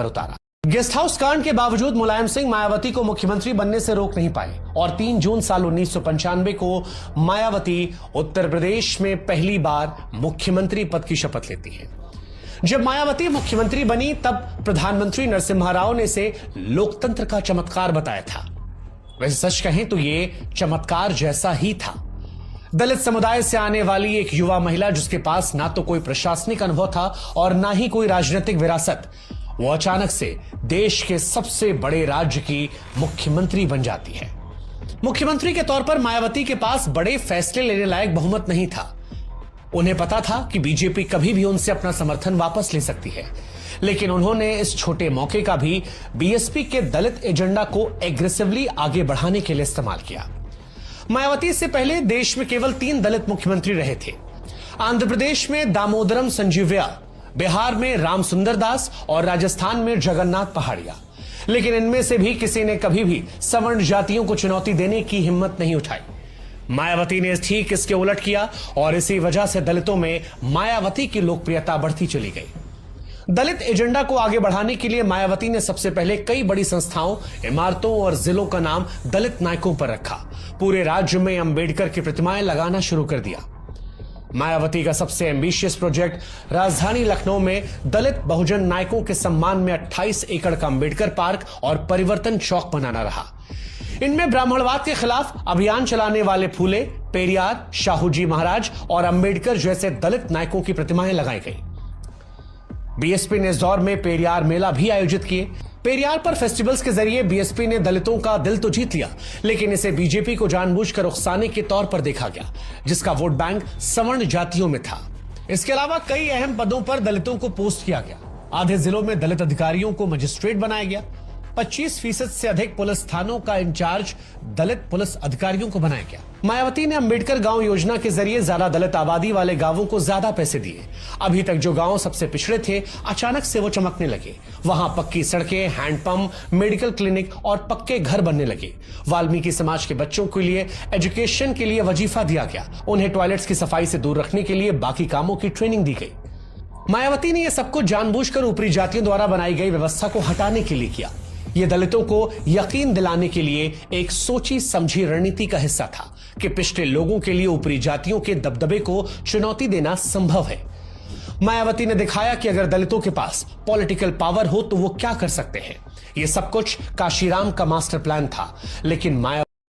पर उतारा। Guest house कांड के बावजूद मुलायम सिंह मायावती को मुख्यमंत्री बनने से रोक नहीं पाए और 3 जून साल 1995 को मायावती उत्तर प्रदेश में पहली बार मुख्यमंत्री पद की शपथ लेती है। जब मायावती मुख्यमंत्री बनी तब प्रधानमंत्री नरसिम्हा राव ने इसे लोकतंत्र का चमत्कार बताया था। वैसे सच कहें तो यह चमत्कार जैसा ही था। दलित समुदाय से आने वाली एक युवा महिला जिसके पास ना तो कोई प्रशासनिक अनुभव था और ना ही कोई राजनीतिक विरासत, वो अचानक से देश के सबसे बड़े राज्य की मुख्यमंत्री बन जाती है। मुख्यमंत्री के तौर पर मायावती के पास बड़े फैसले लेने लायक बहुमत नहीं था। उन्हें पता था कि बीजेपी कभी भी उनसे अपना समर्थन वापस ले सकती है, लेकिन उन्होंने इस छोटे मौके का भी बीएसपी के दलित एजेंडा को एग्रेसिवली आगे बढ़ाने के लिए इस्तेमाल किया। मायावती से पहले देश में केवल 3 दलित मुख्यमंत्री रहे थे। आंध्र प्रदेश में दामोदरम संजीवय्या, बिहार में रामसुंदर दास और राजस्थान में जगन्नाथ पहाड़िया। लेकिन इनमें से भी किसी ने कभी भी सवर्ण जातियों को चुनौती देने की हिम्मत नहीं उठाई। मायावती ने ठीक इसके उलट किया और इसी वजह से दलितों में मायावती की लोकप्रियता बढ़ती चली गई। दलित एजेंडा को आगे बढ़ाने के लिए मायावती ने सबसे पहले कई बड़ी संस्थाओं, इमारतों और जिलों का नाम दलित नायकों पर रखा। पूरे राज्य में अंबेडकर की प्रतिमाएं लगाना शुरू कर दिया। मायावती का सबसे एम्बिशियस प्रोजेक्ट राजधानी लखनऊ में दलित बहुजन नायकों के सम्मान में 28 एकड़ का अंबेडकर पार्क और परिवर्तन चौक बनाना रहा। इनमें ब्राह्मणवाद के खिलाफ अभियान चलाने वाले फूले, पेरियार, शाहूजी महाराज और अंबेडकर जैसे दलित नायकों की प्रतिमाएं लगाई गई। बीएसपी ने इस दौर में पेरियार मेला भी आयोजित किए। पेरियार पर फेस्टिवल्स के जरिए बीएसपी ने दलितों का दिल तो जीत लिया, लेकिन इसे बीजेपी को जानबूझकर उकसाने के तौर पर देखा गया, जिसका वोट बैंक सवर्ण जातियों में था। इसके अलावा कई अहम पदों पर दलितों को पोस्ट किया गया। आधे जिलों में दलित अधिकारियों को मजिस्ट्रेट बनाया गया। 25% से अधिक पुलिस थानों का इंचार्ज दलित पुलिस अधिकारियों को बनाया गया। मायावती ने अंबेडकर गांव योजना के जरिए ज्यादा दलित आबादी वाले गांवों को ज्यादा पैसे दिए। अभी तक जो गांव सबसे पिछड़े थे, अचानक से वो चमकने लगे। वहां पक्की सड़कें, हैंडपंप, मेडिकल क्लिनिक और पक्के घर बनने लगे। वाल्मीकि समाज के बच्चों के लिए एजुकेशन के लिए वजीफा दिया गया। उन्हें टॉयलेट्स की सफाई से दूर रखने के लिए बाकी कामों की ट्रेनिंग दी गई। मायावती ने यह सब कुछ जानबूझकर ऊपरी जातियों द्वारा बनाई गई व्यवस्था को हटाने के लिए किया। यह दलितों को यकीन दिलाने के लिए एक सोची समझी रणनीति का हिस्सा था कि पिछड़े लोगों के लिए ऊपरी जातियों के दबदबे को चुनौती देना संभव है। मायावती ने दिखाया कि अगर दलितों के पास पॉलिटिकल पावर हो तो वो क्या कर सकते हैं। यह सब कुछ काशीराम का मास्टर प्लान था, लेकिन